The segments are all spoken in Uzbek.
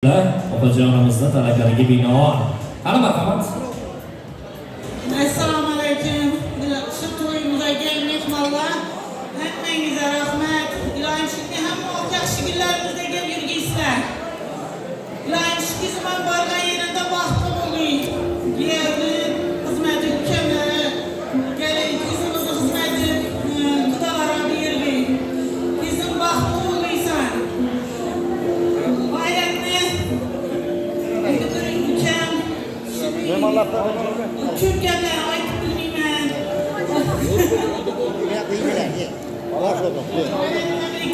Opajonimizning talablariga binoan. Qani marhamat. Assalomu alaykum. Shu to'yimizga mehmonlar, hammangizga rahmat. Ilohim shuki hamma yaxshi kunlarimizda kelib yurgaysizlar. Ilohim shuki zaman borgan yerida baxtli bo'ling. Yerni xizmati ukamlari, kelin qizimizni xizmati Xudolar bergin. Bizning baxtli bo'lmaysan. Kim geldi? Ay bilmem.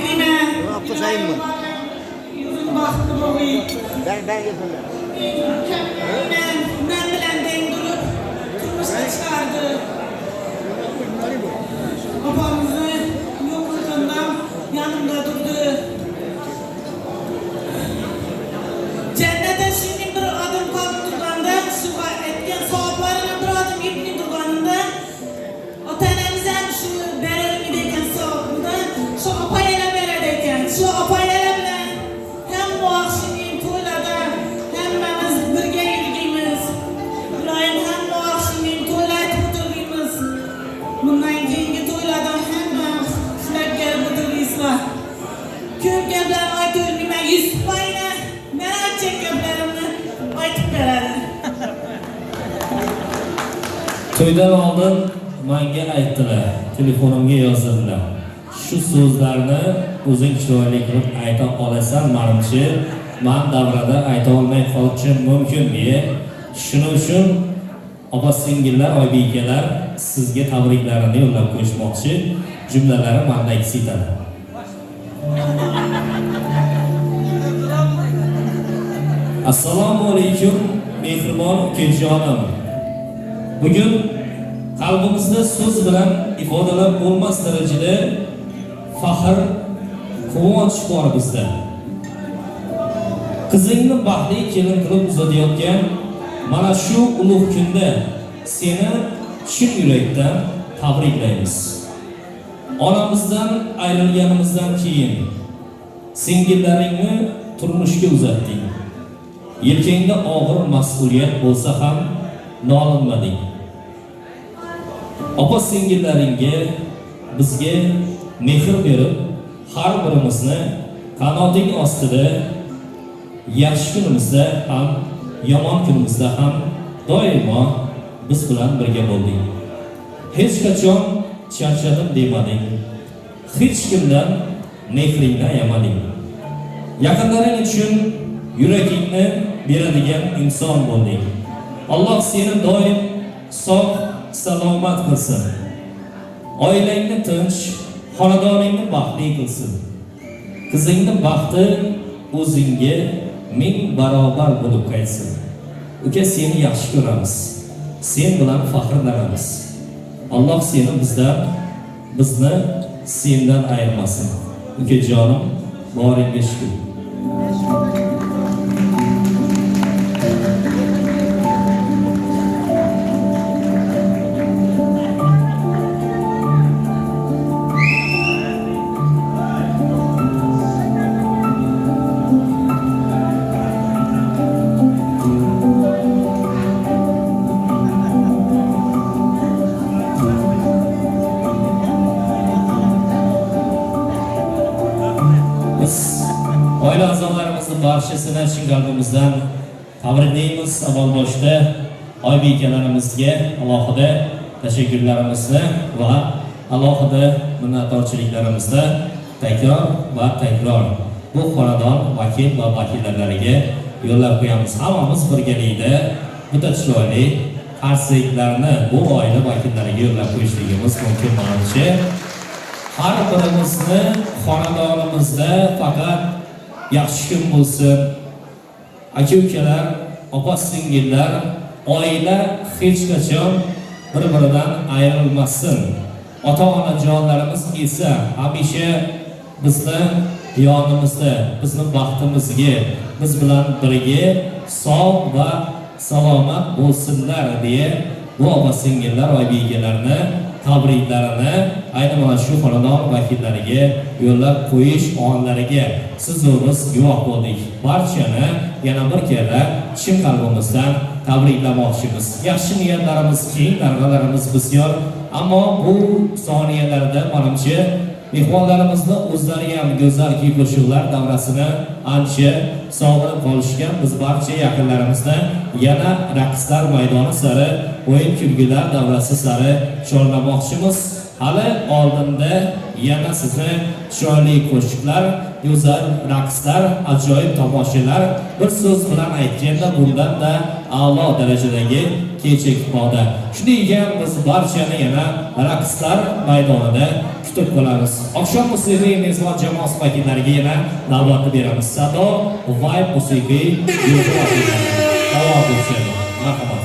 Bilmem. Yüzün baktı boyu. Ben yapıyorum. Ben bilen durup turmuşa çıkardı. Babamızı yokluğundan yanımda durdu. Cennete şimdi bir adım kaldı durganda, şu etken sahiplerine bir adım yipni durganda, o tanemizden şu berelmideyken sahibinde, şu apayla beredeyken, şu apayla bilen hem bu akşamın toylada hemmemiz birge yürüyemiz. İbrahim hem bu akşamın toylayıp oturduğumuz, bundan keyingi toylada hemmemiz sizler gelip oturduğumuzlar. Köp gelden ayet ölmeme yüz payına, merak çekimlerimni aytıp beradi. To'ydan oldin menga aytdilar, telefonimga yozdilar. Shu so'zlarni o'zing chiroyli qilib ayta olasan, menimcha men davrada ayta olmay qolishim mumkin deya. Shuning uchun opa-singillar, oybekalar sizga tabriklarini yo'llab qo'yishmoqchi. Jumlalari menda aks etadi. Assalomu alaykum mehribon ukajonim. Bugun qalbimizda so'z bilan ifodalab bo'lmas darajada faxr, quvonch bor bizda. Qizingni baxtli kelin qilib uzatayotgan mana shu ulug' kunda seni chin yurakdan tabriklaymiz. Onamizdan ayrilganimizdan keyin singillaringni turmushga uzatding. Yelkangda og'ir mas'uliyat bo'lsa ham nolinmading. Opa singillaringga, bizga mehr berib, har birimizni qanoting ostida yaxshi kunimizda ham, yomon kunimizda ham doimo biz bilan birga bo'lding. Hech qachon charchadim demading. Hech kimdan mehringni ayamading. Yaqinlaring uchun yuragingni beradigan inson bo'lding. Alloh seni doim sog' salomat qilsin. Oilangni tinch, xonadoningni baxtli qilsin. Qizingni baxti o'zingga ming barobar bo'lib qaytsin. Uka, seni yaxshi ko'ramiz. Sen bilan faxrlanamiz. Alloh seni bizdan, bizni sendan ayirmasin. Ukajonim, boringga shukr. Oila a'zolarimizning barchasini chin qalbimizdan tabriklaymiz. Avval boshda oybekalarimizga alohida tashakkurlarimizni va alohida minnatdorchiliklarimizni takror va takror bu xonadon vakil va vakillarlariga yo'llab qo'yamiz. Hammamiz birgalikda juda chiroyli qarsaklarni bu oila vakillariga yo'llab qo'yishligimiz mumkin menimcha. Har birimizni xonadonimizda faqat yaxshi kun bo'lsin. Aka-ukalar, opa-singillar, oila hech qachon bir-biridan ayrilmasin. Ota-ona jonlarimiz esa hamisha bizni yonimizda, bizni baxtimizga, biz bilan birga sog' va salomat bo'lsinlar deya bu opa-singillar, oybekalarni tabriklarini aynan mana shu xonadon vakillariga yo'llab qo'yish onlariga siz va biz guvoh bo'ldik. Barchani yana bir kere chin qalbimizdan tabriklamoqchimiz. Yaxshi niyatlarimiz keng, darg'alarimiz bisyor, ammo bu soniyalarda menimcha mehmonlarimizni o'zlari ham go'zal qo'shiqlar davrasini ancha sog'inib qolishgan. Biz barcha yaqinlarimizni yana raqslar maydoni sari, o'yin kulgilar davrasi sari chorlamoqchimiz. Hali oldinda yana sizni chiroyli qo'shiqlar, go'zal raqslar, ajoyib tomoshalar, bir so'z bilan aytganda bundan da a'lo darajadagi kecha kutmoqda. Shunday ekan biz barchani yana raqslar maydonida kutib qolamiz. Oqshom musiqiy mezbon jamoasi vakillariga yana navbatni beramiz. Sado, vibe musiqiy yo'l davom etadi. Marhamat.